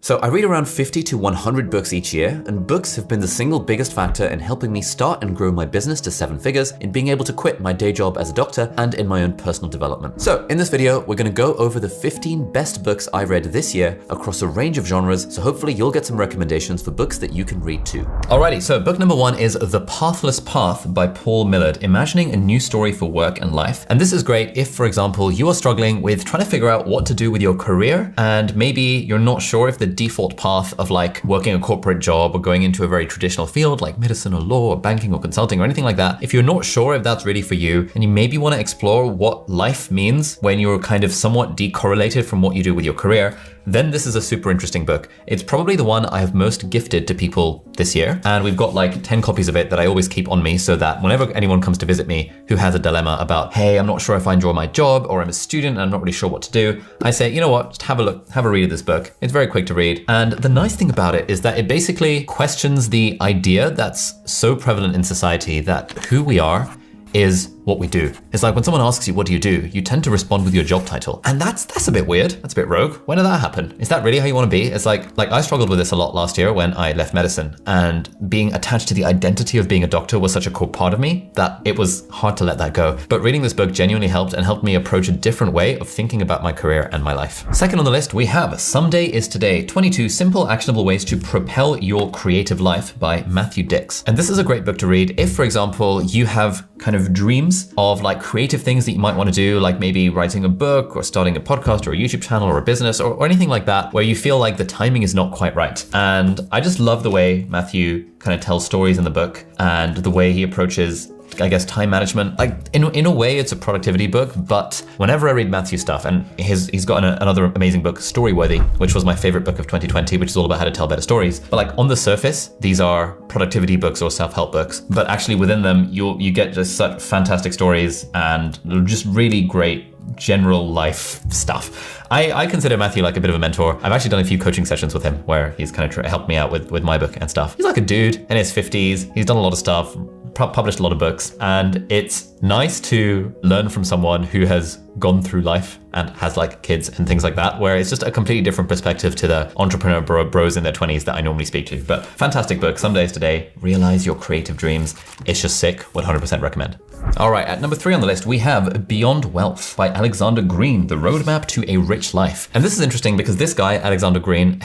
So I read around 50 to 100 books each year, and books have been the single biggest factor in helping me start and grow my business to 7 figures, in being able to quit my day job as a doctor, and in my own personal development. So in this video, we're gonna go over the 15 best books I read this year across a range of genres, so hopefully you'll get some recommendations for books that you can read too. Alrighty, so book number 1 is The Pathless Path by Paul Millard, imagining a new story for work and life. And this is great if, for example, you are struggling with trying to figure out what to do with your career, and maybe you're not sure if the default path of like working a corporate job or going into a very traditional field like medicine or law or banking or consulting or anything like that. If you're not sure if that's really for you, and you maybe want to explore what life means when you're kind of somewhat decorrelated from what you do with your career, then this is a super interesting book. It's probably the one I have most gifted to people this year. And we've got like 10 copies of it that I always keep on me so that whenever anyone comes to visit me who has a dilemma about, hey, I'm not sure if I enjoy my job, or I'm a student and I'm not really sure what to do, I say, you know what, just have a look, have a read of this book. It's very quick to read. And the nice thing about it is that it basically questions the idea that's so prevalent in society that who we are is what we do. It's like when someone asks you, what do? You tend to respond with your job title. And that's a bit weird. That's a bit rogue. When did that happen? Is that really how you want to be? It's like I struggled with this a lot last year when I left medicine, and being attached to the identity of being a doctor was such a core part of me that it was hard to let that go. But reading this book genuinely helped, and helped me approach a different way of thinking about my career and my life. Second on the list, we have Someday is Today, 22 Simple Actionable Ways to Propel Your Creative Life by Matthew Dix. And this is a great book to read if, for example, you have kind of dreams of like creative things that you might want to do, like maybe writing a book or starting a podcast or a YouTube channel or a business or anything like that, where you feel like the timing is not quite right. And I just love the way Matthew kind of tells stories in the book and the way he approaches, I guess, time management. Like in a way, it's a productivity book, but whenever I read Matthew's stuff, and he's got another amazing book, Storyworthy, which was my favorite book of 2020, which is all about how to tell better stories. But like on the surface, these are productivity books or self-help books, but actually within them, you get just such fantastic stories and just really great general life stuff. I consider Matthew like a bit of a mentor. I've actually done a few coaching sessions with him where he's kind of helped me out with my book and stuff. He's like a dude in his 50s. He's done a lot of stuff, published a lot of books, and it's nice to learn from someone who has gone through life and has like kids and things like that, where it's just a completely different perspective to the entrepreneur bros in their 20s that I normally speak to. But fantastic book, Someday is Today, realize your creative dreams. It's just sick, 100% recommend. All right, at number 3 on the list, we have Beyond Wealth by Alexander Green, The Roadmap to a Rich Life. And this is interesting because this guy, Alexander Green,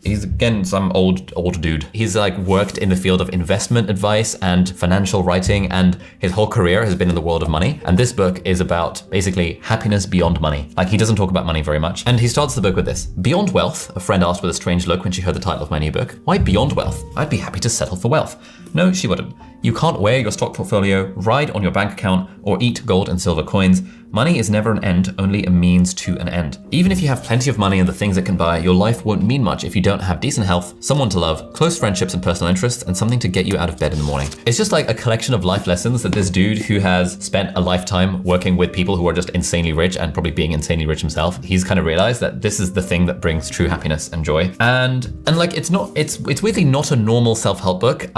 he's again, some old dude. He's like worked in the field of investment advice and financial writing, and his whole career has been in the world of money. And this book is about basically happiness beyond money. Like he doesn't talk about money very much. And he starts the book with this: Beyond Wealth, a friend asked with a strange look when she heard the title of my new book. Why beyond wealth? I'd be happy to settle for wealth. No, she wouldn't. You can't wear your stock portfolio, ride on your bank account, or eat gold and silver coins. Money is never an end, only a means to an end. Even if you have plenty of money and the things it can buy, your life won't mean much if you don't have decent health, someone to love, close friendships and personal interests, and something to get you out of bed in the morning. It's just like a collection of life lessons that this dude who has spent a lifetime working with people who are just insanely rich and probably being insanely rich himself, he's kind of realized that this is the thing that brings true happiness and joy. And like it's weirdly not a normal self-help book.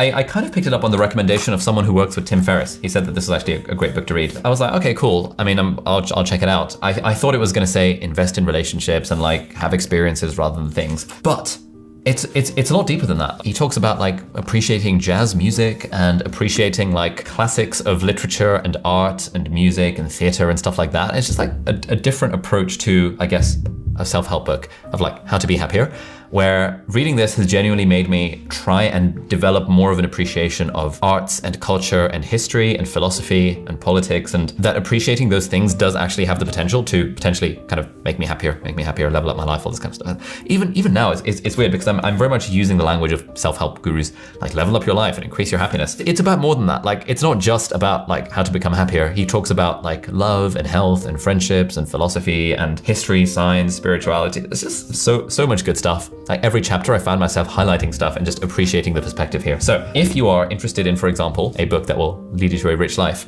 I kind of picked it up on the recommendation of someone who works with Tim Ferriss. He said that this is actually a great book to read. I was like, okay, cool. I mean, I'll check it out. I thought it was going to say invest in relationships and like have experiences rather than things, but it's a lot deeper than that. He talks about like appreciating jazz music and appreciating like classics of literature and art and music and theater and stuff like that. It's just like a different approach to, I guess, a self-help book of like how to be happier, where reading this has genuinely made me try and develop more of an appreciation of arts and culture and history and philosophy and politics, and that appreciating those things does actually have the potential to potentially kind of make me happier, level up my life, all this kind of stuff. Even now, it's weird because I'm very much using the language of self-help gurus, like level up your life and increase your happiness. It's about more than that. Like, it's not just about like how to become happier. He talks about like love and health and friendships and philosophy and history, science, spirituality. It's just so much good stuff. Like every chapter I found myself highlighting stuff and just appreciating the perspective here. So if you are interested in, for example, a book that will lead you to a rich life,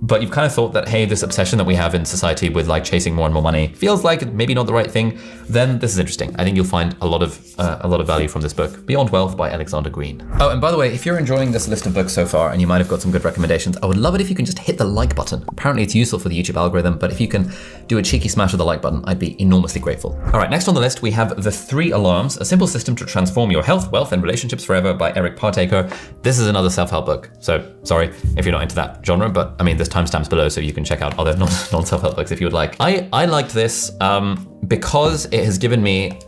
but you've kind of thought that, hey, this obsession that we have in society with like chasing more and more money feels like maybe not the right thing, then this is interesting. I think you'll find a lot of value from this book, Beyond Wealth by Alexander Green. Oh, and by the way, if you're enjoying this list of books so far and you might have got some good recommendations, I would love it if you can just hit the like button. Apparently it's useful for the YouTube algorithm, but if you can do a cheeky smash of the like button, I'd be enormously grateful. All right, next on the list, we have The 3 Alarms, A Simple System to Transform Your Health, Wealth, and Relationships Forever by Eric Partaker. This is another self-help book. So sorry if you're not into that genre, but I mean, there's timestamps below, so you can check out other non-self-help books if you would like. I liked this because it has given me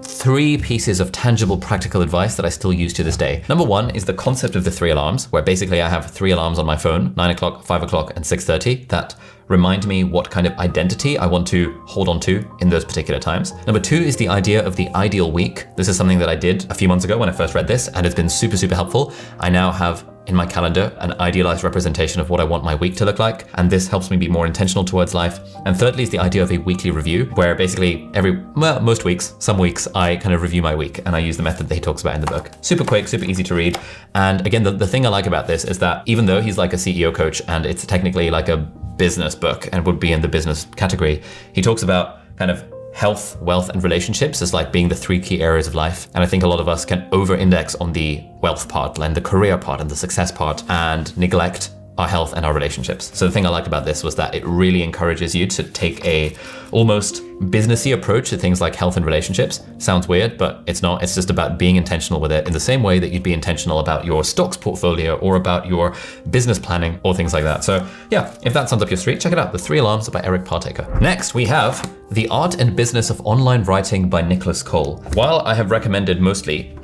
3 pieces of tangible practical advice that I still use to this day. Number 1 is the concept of the 3 alarms, where basically I have 3 alarms on my phone, 9 o'clock, 5 o'clock, and 6:30, that remind me what kind of identity I want to hold on to in those particular times. Number 2 is the idea of the ideal week. This is something that I did a few months ago when I first read this, and it's been super, super helpful. I now have in my calendar an idealized representation of what I want my week to look like, and this helps me be more intentional towards life. And thirdly is the idea of a weekly review, where basically most weeks, some weeks, I kind of review my week, and I use the method that he talks about in the book. Super quick, super easy to read. And again, the thing I like about this is that even though he's like a CEO coach and it's technically like a business book and would be in the business category, he talks about kind of health, wealth, and relationships as like being the 3 key areas of life. And I think a lot of us can over-index on the wealth part and the career part and the success part and neglect our health and our relationships. So the thing I liked about this was that it really encourages you to take a almost businessy approach to things like health and relationships. Sounds weird, but it's not. It's just about being intentional with it in the same way that you'd be intentional about your stocks portfolio or about your business planning or things like that. So yeah, if that sounds up your street, check it out. The 3 Alarms by Eric Partaker. Next, we have The Art and Business of Online Writing by Nicholas Cole. While I have recommended mostly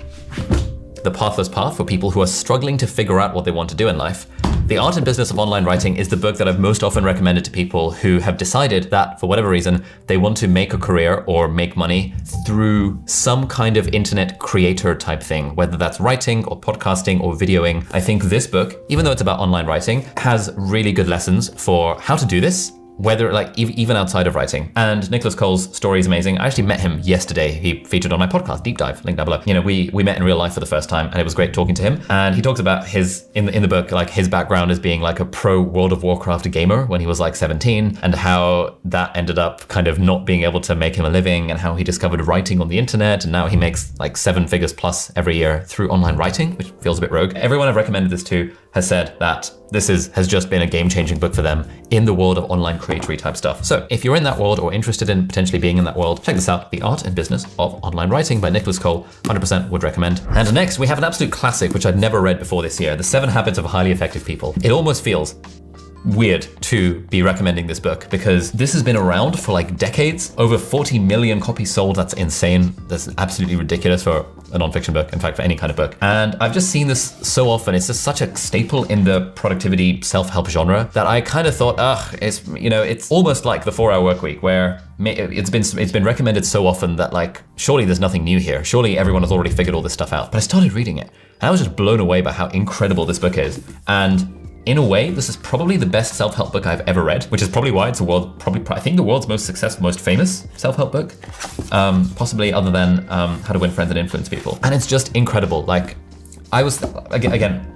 The Pathless Path for people who are struggling to figure out what they want to do in life, The Art and Business of Online Writing is the book that I've most often recommended to people who have decided that, for whatever reason, they want to make a career or make money through some kind of internet creator type thing, whether that's writing or podcasting or videoing. I think this book, even though it's about online writing, has really good lessons for how to do this, whether like even outside of writing. And Nicholas Cole's story is amazing. I actually met him yesterday. He featured on my podcast, Deep Dive, link down below. You know, we met in real life for the first time, and it was great talking to him. And he talks about his, in the book, like his background as being like a pro World of Warcraft gamer when he was like 17, and how that ended up kind of not being able to make him a living, and how he discovered writing on the internet, and now he makes like 7 figures plus every year through online writing, which feels a bit rogue. Everyone I've recommended this to has said that this has just been a game-changing book for them in the world of online creatory type stuff. So if you're in that world or interested in potentially being in that world, check this out, The Art and Business of Online Writing by Nicholas Cole, 100% would recommend. And next we have an absolute classic, which I'd never read before this year, The 7 Habits of Highly Effective People. It almost feels weird to be recommending this book because this has been around for like decades, over 40 million copies sold. That's insane. That's absolutely ridiculous for a nonfiction book, in fact, for any kind of book. And I've just seen this so often. It's just such a staple in the productivity self-help genre that I kind of thought, it's almost like the 4-Hour Workweek, where it's been recommended so often that like, surely there's nothing new here. Surely everyone has already figured all this stuff out. But I started reading it and I was just blown away by how incredible this book is. And in a way, this is probably the best self-help book I've ever read, which is probably why it's I think the world's most successful, most famous self-help book, possibly other than How to Win Friends and Influence People. And it's just incredible. Like, I was, again,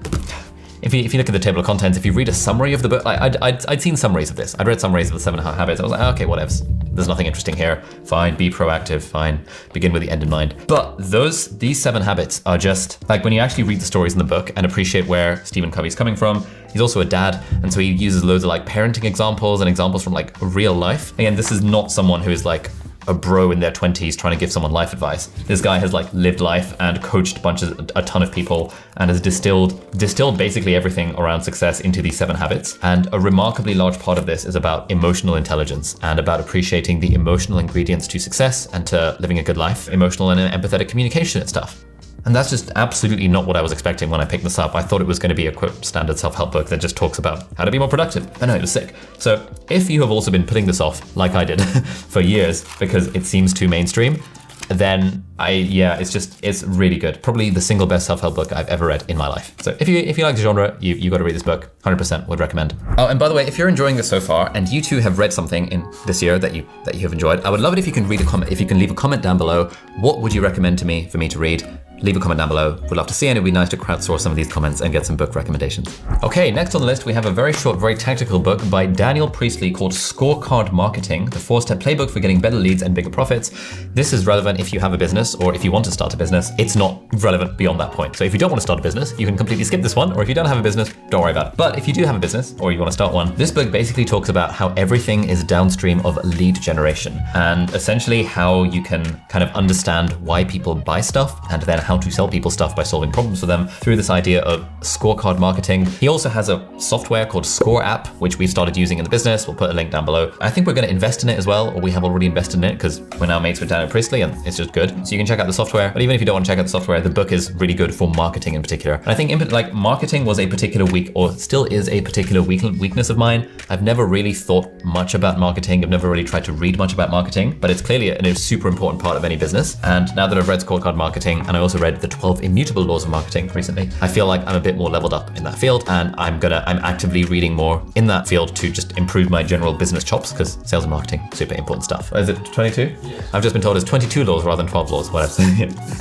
if you look at the table of contents, if you read a summary of the book, like I'd seen summaries of this. I'd read summaries of the 7 Habits. I was like, okay, whatevs. There's nothing interesting here. Fine, be proactive, fine. Begin with the end in mind. But these 7 habits are just, like when you actually read the stories in the book and appreciate where Stephen Covey's coming from, he's also a dad, and so he uses loads of like parenting examples and examples from like real life. Again, this is not someone who is like a bro in their 20s trying to give someone life advice. This guy has like lived life and coached a ton of people and has distilled basically everything around success into these 7 habits. And a remarkably large part of this is about emotional intelligence and about appreciating the emotional ingredients to success and to living a good life, emotional and empathetic communication and stuff. And that's just absolutely not what I was expecting when I picked this up. I thought it was going to be a quote standard self-help book that just talks about how to be more productive. I know, it was sick. So if you have also been putting this off, like I did, for years because it seems too mainstream, then it's really good. Probably the single best self-help book I've ever read in my life. So if you like the genre, you got to read this book. 100% would recommend. Oh, and by the way, if you're enjoying this so far and you too have read something in this year that you have enjoyed, I would love it if you can leave a comment down below. What would you recommend to me for me to read? leave a comment down below. We'd love to see, and it'd be nice to crowdsource some of these comments and get some book recommendations. Okay, next on the list, we have a very short, very tactical book by Daniel Priestley called Scorecard Marketing, the 4-step playbook for getting better leads and bigger profits. This is relevant if you have a business or if you want to start a business. It's not relevant beyond that point. So if you don't want to start a business, you can completely skip this one, or if you don't have a business, don't worry about it. But if you do have a business or you want to start one, this book basically talks about how everything is downstream of lead generation, and essentially how you can kind of understand why people buy stuff and then how to sell people stuff by solving problems for them through this idea of scorecard marketing. He also has a software called Score app, which we started using in the business. We'll put a link down below. I think we're going to invest in it as well, or we have already invested in it because we're now mates with Daniel Priestley and it's just good. So you can check out the software, but even if you don't want to check out the software, the book is really good for marketing in particular. And I think like marketing was a particular or still is a particular weakness of mine. I've never really thought much about marketing. I've never really tried to read much about marketing, but it's clearly a super important part of any business. And now that I've read Scorecard Marketing, and I also read the 12 Immutable Laws of Marketing recently, I feel like I'm a bit more leveled up in that field, and I'm actively reading more in that field to just improve my general business chops, because sales and marketing, super important stuff. Is it 22? Yeah. I've just been told it's 22 laws rather than 12 laws, whatever.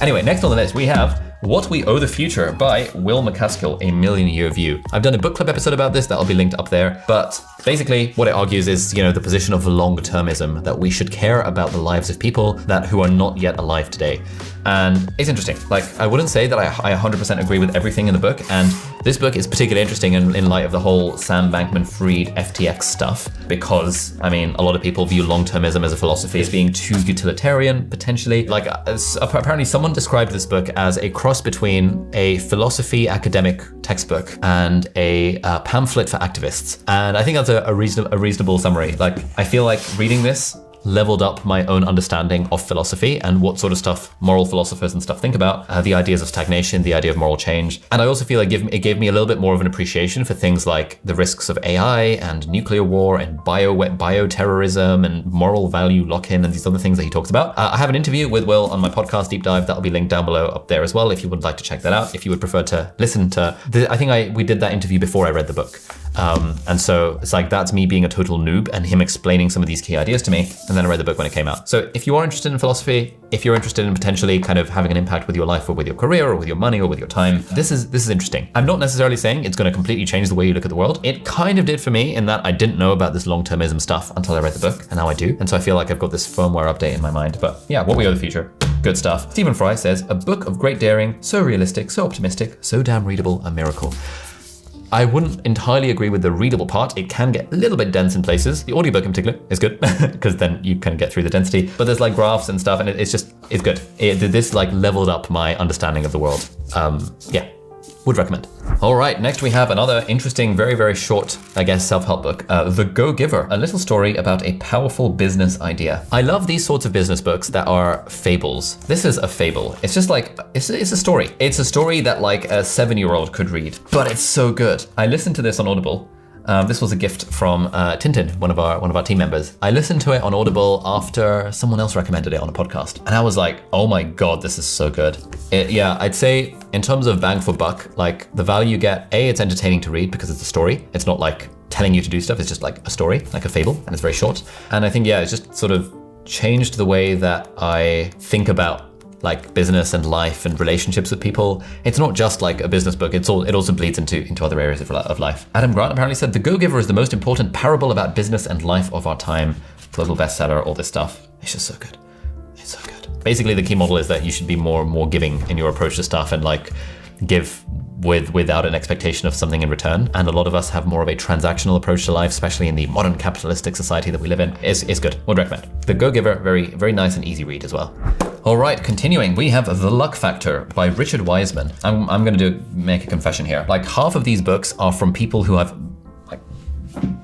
Anyway, next on the list we have What We Owe the Future by Will McCaskill, A Million Year View. I've done a book club episode about this that'll be linked up there, but basically what it argues is, the position of long-termism, that we should care about the lives of people who are not yet alive today. And it's interesting. Like, I wouldn't say that I 100% agree with everything in the book, and this book is particularly interesting in light of the whole Sam Bankman-Fried FTX stuff, because, a lot of people view long-termism as a philosophy as being too utilitarian, potentially. Like, apparently someone described this book as a cross between a philosophy academic textbook and a pamphlet for activists. And I think that's a reasonable summary. Like, I feel like reading this leveled up my own understanding of philosophy and what sort of stuff moral philosophers and stuff think about, the ideas of stagnation, the idea of moral change. And I also feel like it gave me a little bit more of an appreciation for things like the risks of AI and nuclear war and bioterrorism and moral value lock-in and these other things that he talks about. I have an interview with Will on my podcast Deep Dive that'll be linked down below up there as well if you would like to check that out, if you would prefer to listen to I think we did that interview before I read the book. And so it's like, that's me being a total noob and him explaining some of these key ideas to me. And then I read the book when it came out. So if you are interested in philosophy, if you're interested in potentially kind of having an impact with your life or with your career or with your money or with your time, this is interesting. I'm not necessarily saying it's going to completely change the way you look at the world. It kind of did for me in that I didn't know about this long-termism stuff until I read the book, and now I do. And so I feel like I've got this firmware update in my mind. But yeah, What We Owe the Future. Good stuff. Stephen Fry says, a book of great daring, so realistic, so optimistic, so damn readable, a miracle. I wouldn't entirely agree with the readable part. It can get a little bit dense in places. The audiobook in particular is good because then you can get through the density, but there's like graphs and stuff and it's good. This like leveled up my understanding of the world. Yeah, would recommend. All right, next we have another interesting, very, very short, I guess, self-help book, The Go-Giver, a little story about a powerful business idea. I love these sorts of business books that are fables. This is a fable. It's just like, it's a story. It's a story that like a 7-year-old could read, but it's so good. I listened to this on Audible. This was a gift from Tintin, one of our team members. I listened to it on Audible after someone else recommended it on a podcast. And I was like, oh my God, this is so good. Yeah, I'd say in terms of bang for buck, like the value you get, it's entertaining to read because it's a story. It's not like telling you to do stuff. It's just like a story, like a fable, and it's very short. And I think, yeah, it's just sort of changed the way that I think about like business and life and relationships with people. It's not just like a business book, it also bleeds into other areas of life. Adam Grant apparently said, The Go-Giver is the most important parable about business and life of our time. Global bestseller, all this stuff. It's just so good. It's so good. Basically, the key model is that you should be more giving in your approach to stuff and like give without an expectation of something in return. And a lot of us have more of a transactional approach to life, especially in the modern capitalistic society that we live in. It's good, would recommend. The Go-Giver, very, very nice and easy read as well. All right, continuing, we have The Luck Factor by Richard Wiseman. I'm gonna make a confession here. Like half of these books are from people who have,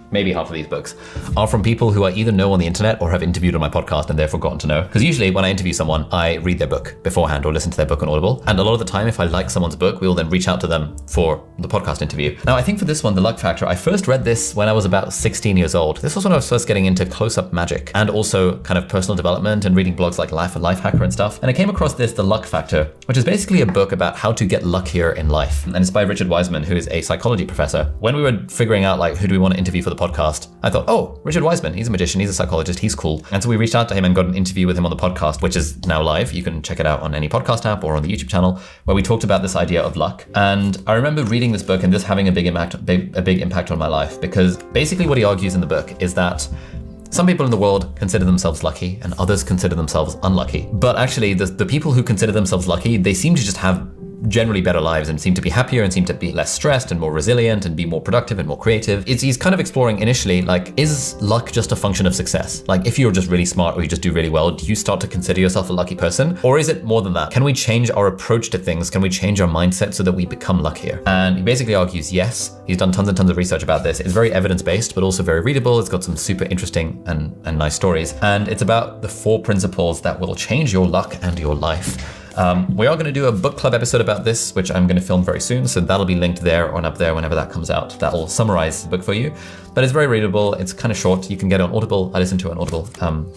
maybe half of these books are from people who I either know on the internet or have interviewed on my podcast and therefore gotten to know. Because usually when I interview someone, I read their book beforehand or listen to their book on Audible. And a lot of the time, if I like someone's book, we'll then reach out to them for the podcast interview. Now, I think for this one, The Luck Factor, I first read this when I was about 16 years old. This was when I was first getting into close-up magic and also kind of personal development and reading blogs like Life and Lifehacker and stuff. And I came across The Luck Factor, which is basically a book about how to get luckier in life. And it's by Richard Wiseman, who is a psychology professor. When we were figuring out like who do we want to interview for the podcast. I thought, oh, Richard Wiseman, he's a magician, he's a psychologist, he's cool. And so we reached out to him and got an interview with him on the podcast, which is now live. You can check it out on any podcast app or on the YouTube channel, where we talked about this idea of luck. And I remember reading this book and this having a big impact on my life, because basically what he argues in the book is that some people in the world consider themselves lucky and others consider themselves unlucky. But actually, the people who consider themselves lucky, they seem to just have generally better lives and seem to be happier and seem to be less stressed and more resilient and be more productive and more creative. He's kind of exploring initially, like, is luck just a function of success? Like, if you're just really smart or you just do really well, do you start to consider yourself a lucky person? Or is it more than that? Can we change our approach to things? Can we change our mindset so that we become luckier? And he basically argues yes. He's done tons and tons of research about this. It's very evidence-based, but also very readable. It's got some super interesting and nice stories. And it's about the 4 principles that will change your luck and your life. We are going to do a book club episode about this, which I'm going to film very soon. So that'll be linked there or up there whenever that comes out. That will summarize the book for you. But it's very readable. It's kind of short. You can get it on Audible. I listened to it on Audible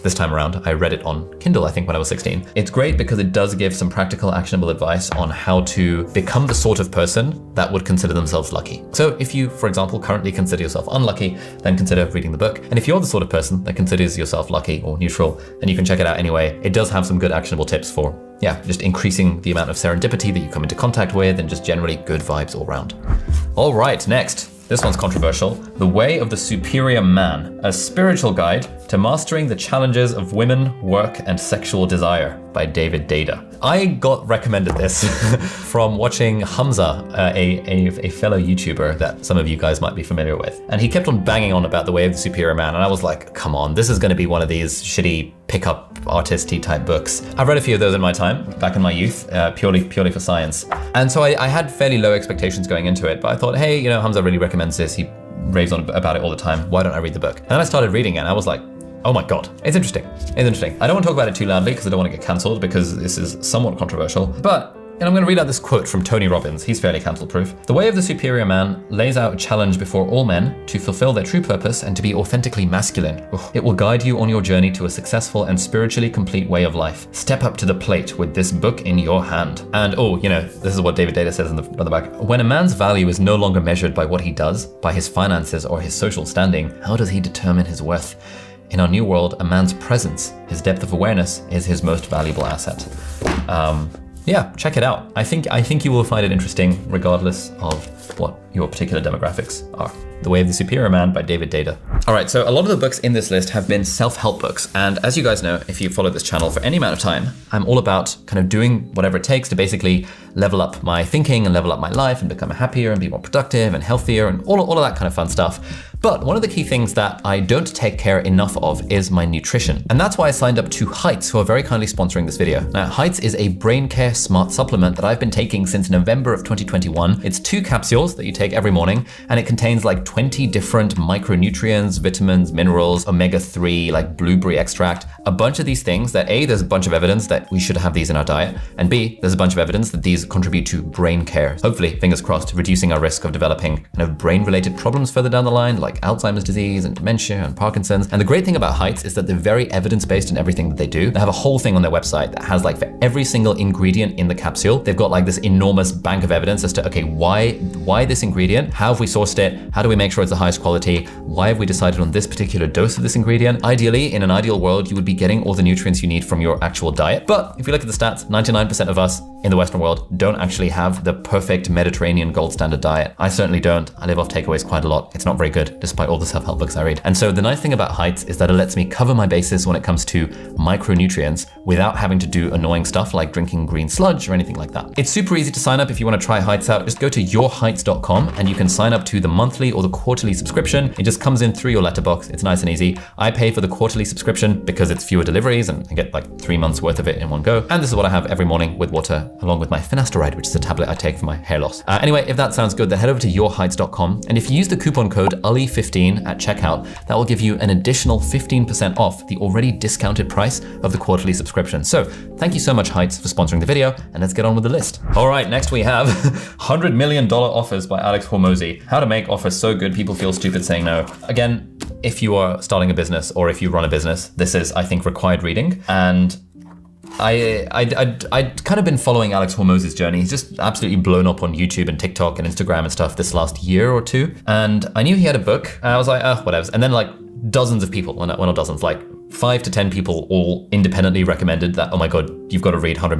this time around. I read it on Kindle, I think, when I was 16. It's great because it does give some practical, actionable advice on how to become the sort of person that would consider themselves lucky. So if you, for example, currently consider yourself unlucky, then consider reading the book. And if you're the sort of person that considers yourself lucky or neutral, then you can check it out anyway. It does have some good actionable tips for just increasing the amount of serendipity that you come into contact with and just generally good vibes all around. All right, next. This one's controversial. The Way of the Superior Man, a spiritual guide to mastering the challenges of women, work, and sexual desire by David Data. I got recommended this from watching Hamza, a fellow YouTuber that some of you guys might be familiar with. And he kept on banging on about The Way of the Superior Man. And I was like, come on, this is gonna be one of these shitty pickup artist-y type books. I've read a few of those in my time, back in my youth, purely for science. And so I had fairly low expectations going into it, but I thought, hey, Hamza really recommends this. He raves on about it all the time. Why don't I read the book? And then I started reading it and I was like, oh my God, it's interesting. It's interesting. I don't want to talk about it too loudly because I don't want to get canceled because this is somewhat controversial, but I'm going to read out this quote from Tony Robbins. He's fairly cancel-proof. The Way of the Superior Man lays out a challenge before all men to fulfill their true purpose and to be authentically masculine. It will guide you on your journey to a successful and spiritually complete way of life. Step up to the plate with this book in your hand. And this is what David Data says on the back. When a man's value is no longer measured by what he does, by his finances or his social standing, how does he determine his worth? In our new world, a man's presence, his depth of awareness, is his most valuable asset. Yeah, check it out. I think you will find it interesting regardless of what your particular demographics are. The Way of the Superior Man by David Data. All right, so a lot of the books in this list have been self-help books. And as you guys know, if you follow this channel for any amount of time, I'm all about kind of doing whatever it takes to basically level up my thinking and level up my life and become happier and be more productive and healthier and all of that kind of fun stuff. But one of the key things that I don't take care enough of is my nutrition. And that's why I signed up to Heights, who are very kindly sponsoring this video. Now, Heights is a brain care smart supplement that I've been taking since November of 2021. It's 2 capsules that you take every morning, and it contains like 20 different micronutrients, vitamins, minerals, omega-3, like blueberry extract, a bunch of these things that A, there's a bunch of evidence that we should have these in our diet, and B, there's a bunch of evidence that these contribute to brain care. Hopefully, fingers crossed, reducing our risk of developing kind of brain-related problems further down the line, like Alzheimer's disease and dementia and Parkinson's. And the great thing about Heights is that they're very evidence-based in everything that they do. They have a whole thing on their website that has like for every single ingredient in the capsule, they've got like this enormous bank of evidence as to, okay, why this ingredient? How have we sourced it? How do we make sure it's the highest quality? Why have we decided on this particular dose of this ingredient? Ideally, in an ideal world, you would be getting all the nutrients you need from your actual diet. But if you look at the stats, 99% of us in the Western world don't actually have the perfect Mediterranean gold standard diet. I certainly don't. I live off takeaways quite a lot. It's not very good, despite all the self-help books I read. And so the nice thing about Heights is that it lets me cover my bases when it comes to micronutrients without having to do annoying stuff like drinking green sludge or anything like that. It's super easy to sign up if you want to try Heights out. Just go to yourheights.com and you can sign up to the monthly or the quarterly subscription. It just comes in through your letterbox. It's nice and easy. I pay for the quarterly subscription because it's fewer deliveries and I get like 3 months worth of it in one go. And this is what I have every morning with water, along with my finasteride, which is a tablet I take for my hair loss. Anyway, if that sounds good, then head over to yourheights.com. And if you use the coupon code ULI15 at checkout, that will give you an additional 15% off the already discounted price of the quarterly subscription. So thank you so much, Heights, for sponsoring the video, and let's get on with the list. All right, next we have $100 million offers by Alex Hormozi. How to make offers so good people feel stupid saying no. Again, if you are starting a business or if you run a business, this is, I think, required reading. And I'd kind of been following Alex Hormoz's journey. He's just absolutely blown up on YouTube and TikTok and Instagram and stuff this last year or two. And I knew he had a book. And I was like, whatever. And then like dozens of people, well not dozens, like 5 to 10 people all independently recommended that, oh my God, you've got to read $100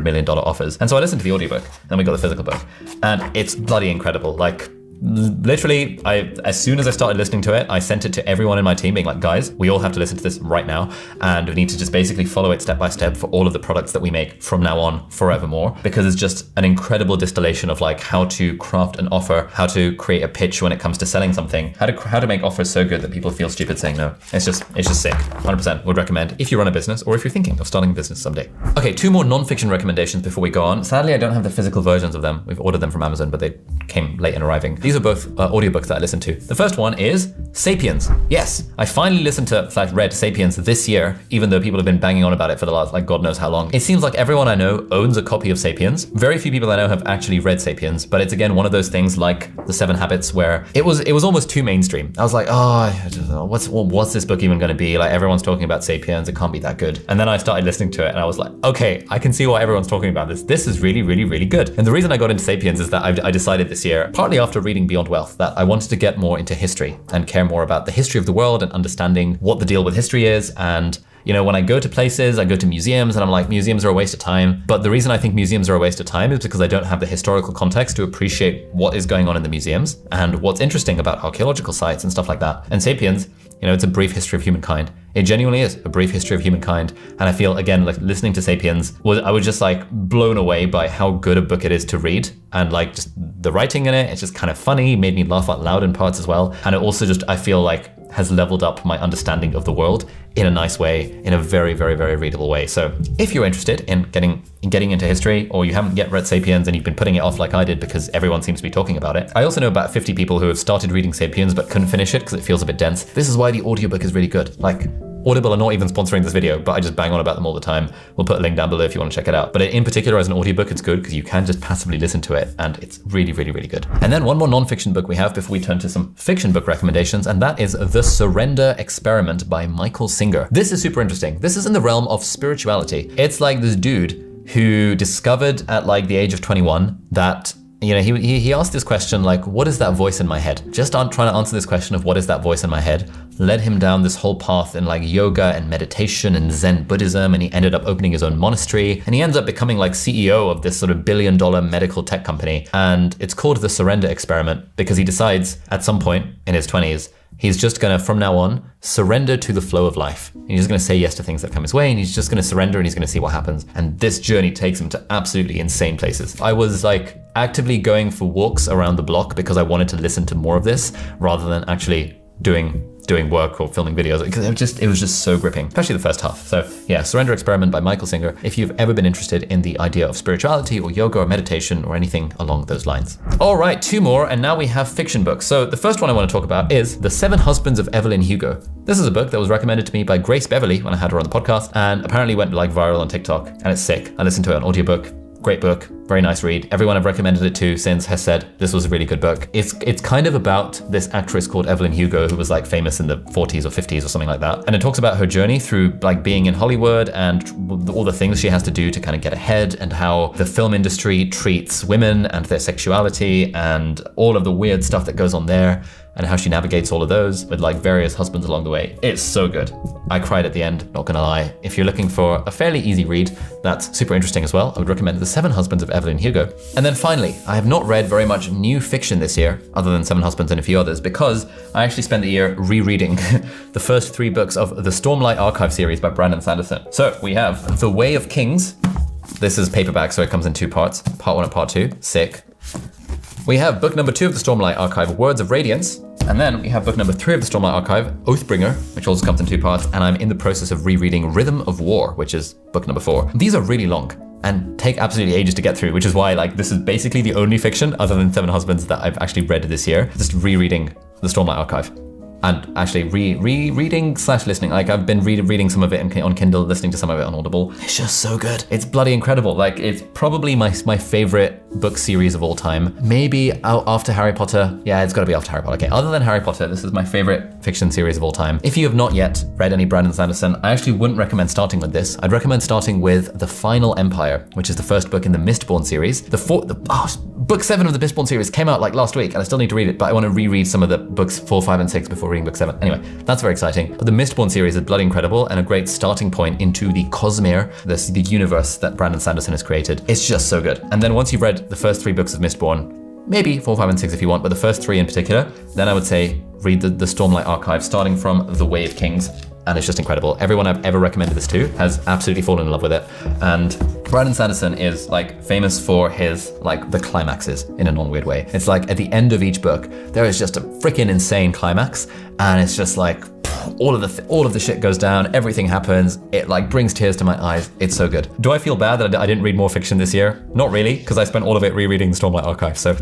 million offers. And so I listened to the audiobook, then we got the physical book, and it's bloody incredible. Like literally, as soon as I started listening to it, I sent it to everyone in my team being like, guys, we all have to listen to this right now. And we need to just basically follow it step by step for all of the products that we make from now on forevermore, because it's just an incredible distillation of like how to craft an offer, how to create a pitch when it comes to selling something, how to make offers so good that people feel stupid saying no. It's just sick. 100% would recommend if you run a business or if you're thinking of starting a business someday. Okay, 2 more non-fiction recommendations before we go on. Sadly, I don't have the physical versions of them. We've ordered them from Amazon, but they came late in arriving. These are both audiobooks that I listened to. The first one is Sapiens. Yes, I finally listened to / read Sapiens this year, even though people have been banging on about it for the last like God knows how long. It seems like everyone I know owns a copy of Sapiens. Very few people I know have actually read Sapiens, but it's again one of those things like the 7 Habits where it was almost too mainstream. I was like, I don't know, what's this book even going to be? Like everyone's talking about Sapiens, it can't be that good. And then I started listening to it and I was like, okay, I can see why everyone's talking about this. This is really, really, really good. And the reason I got into Sapiens is that I decided this year, partly after reading Beyond Wealth, that I wanted to get more into history and care more about the history of the world and understanding what the deal with history is. And you know, when I go to places, I go to museums and I'm like, museums are a waste of time. But the reason I think museums are a waste of time is because I don't have the historical context to appreciate what is going on in the museums and what's interesting about archaeological sites and stuff like that. And Sapiens, you know, it's a brief history of humankind. It genuinely is a brief history of humankind. And I feel, again, like listening to Sapiens, I was just like blown away by how good a book it is to read. And like just the writing in it, it's just kind of funny, made me laugh out loud in parts as well. And it also just, I feel like, has leveled up my understanding of the world in a nice way, in a very, very, very readable way. So if you're interested in getting into history, or you haven't yet read Sapiens and you've been putting it off like I did because everyone seems to be talking about it. I also know about 50 people who have started reading Sapiens but couldn't finish it because it feels a bit dense. This is why the audiobook is really good. Like, Audible are not even sponsoring this video, but I just bang on about them all the time. We'll put a link down below if you want to check it out. But in particular, as an audiobook, it's good because you can just passively listen to it, and it's really, really, really good. And then one more non-fiction book we have before we turn to some fiction book recommendations, and that is The Surrender Experiment by Michael Singer. This is super interesting. This is in the realm of spirituality. It's like this dude who discovered at like the age of 21 that, you know, he asked this question like, what is that voice in my head? Just trying to answer this question of what is that voice in my head led him down this whole path in like yoga and meditation and Zen Buddhism, and he ended up opening his own monastery, and he ends up becoming like CEO of this sort of billion-dollar medical tech company. And it's called The Surrender Experiment because he decides at some point in his 20s, he's just gonna, from now on, surrender to the flow of life. And he's just gonna say yes to things that come his way, and he's just gonna surrender and he's gonna see what happens. And this journey takes him to absolutely insane places. I was like actively going for walks around the block because I wanted to listen to more of this rather than actually doing work or filming videos, because it was just so gripping, especially the first half. So yeah, Surrender Experiment by Michael Singer, if you've ever been interested in the idea of spirituality or yoga or meditation or anything along those lines. All right, 2 more, and now we have fiction books. So the first one I want to talk about is The 7 Husbands of Evelyn Hugo. This is a book that was recommended to me by Grace Beverly when I had her on the podcast, and apparently went like viral on TikTok, and it's sick. I listened to it on audiobook. Great book, very nice read. Everyone I've recommended it to since has said this was a really good book. It's kind of about this actress called Evelyn Hugo who was like famous in the 40s or 50s or something like that. And it talks about her journey through like being in Hollywood and all the things she has to do to kind of get ahead, and how the film industry treats women and their sexuality and all of the weird stuff that goes on there, and how she navigates all of those with like various husbands along the way. It's so good. I cried at the end, not gonna lie. If you're looking for a fairly easy read that's super interesting as well, I would recommend The 7 Husbands of Evelyn Hugo. And then finally, I have not read very much new fiction this year, other than 7 Husbands and a few others, because I actually spent the year rereading the first 3 books of the Stormlight Archive series by Brandon Sanderson. So we have The Way of Kings. This is paperback, so it comes in 2 parts, part 1 and part 2, sick. We have book number 2 of the Stormlight Archive, Words of Radiance. And then we have book number 3 of the Stormlight Archive, Oathbringer, which also comes in 2 parts. And I'm in the process of rereading Rhythm of War, which is book number 4. These are really long and take absolutely ages to get through, which is why like this is basically the only fiction other than 7 Husbands that I've actually read this year. Just rereading the Stormlight Archive. and actually reading slash listening. Like I've been reading some of it on Kindle, listening to some of it on Audible. It's just so good. It's bloody incredible. Like it's probably my favorite book series of all time. Maybe after Harry Potter. Yeah, it's gotta be after Harry Potter. Okay, other than Harry Potter, this is my favorite fiction series of all time. If you have not yet read any Brandon Sanderson, I actually wouldn't recommend starting with this. I'd recommend starting with The Final Empire, which is the first book in the Mistborn series. Book 7 of the Mistborn series came out like last week, and I still need to read it, but I want to reread some of the books 4, 5, and 6 before reading book 7. Anyway, that's very exciting. But the Mistborn series is bloody incredible and a great starting point into the Cosmere, the universe that Brandon Sanderson has created. It's just so good. And then once you've read the first 3 books of Mistborn, maybe 4, 5, and 6 if you want, but the first 3 in particular, then I would say read the Stormlight Archive, starting from The Way of Kings. And it's just incredible. Everyone I've ever recommended this to has absolutely fallen in love with it. And Brandon Sanderson is like famous for his the climaxes in a non-weird way. It's like at the end of each book, there is just a freaking insane climax, and it's just like all of the shit goes down, everything happens. It like brings tears to my eyes. It's so good. Do I feel bad that I didn't read more fiction this year? Not really, because I spent all of it rereading the Stormlight Archive. So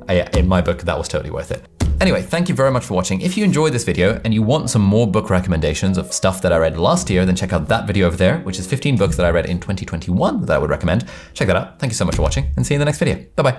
in my book, that was totally worth it. Anyway, thank you very much for watching. If you enjoyed this video and you want some more book recommendations of stuff that I read last year, then check out that video over there, which is 15 books that I read in 2021 that I would recommend. Check that out. Thank you so much for watching, and see you in the next video. Bye-bye.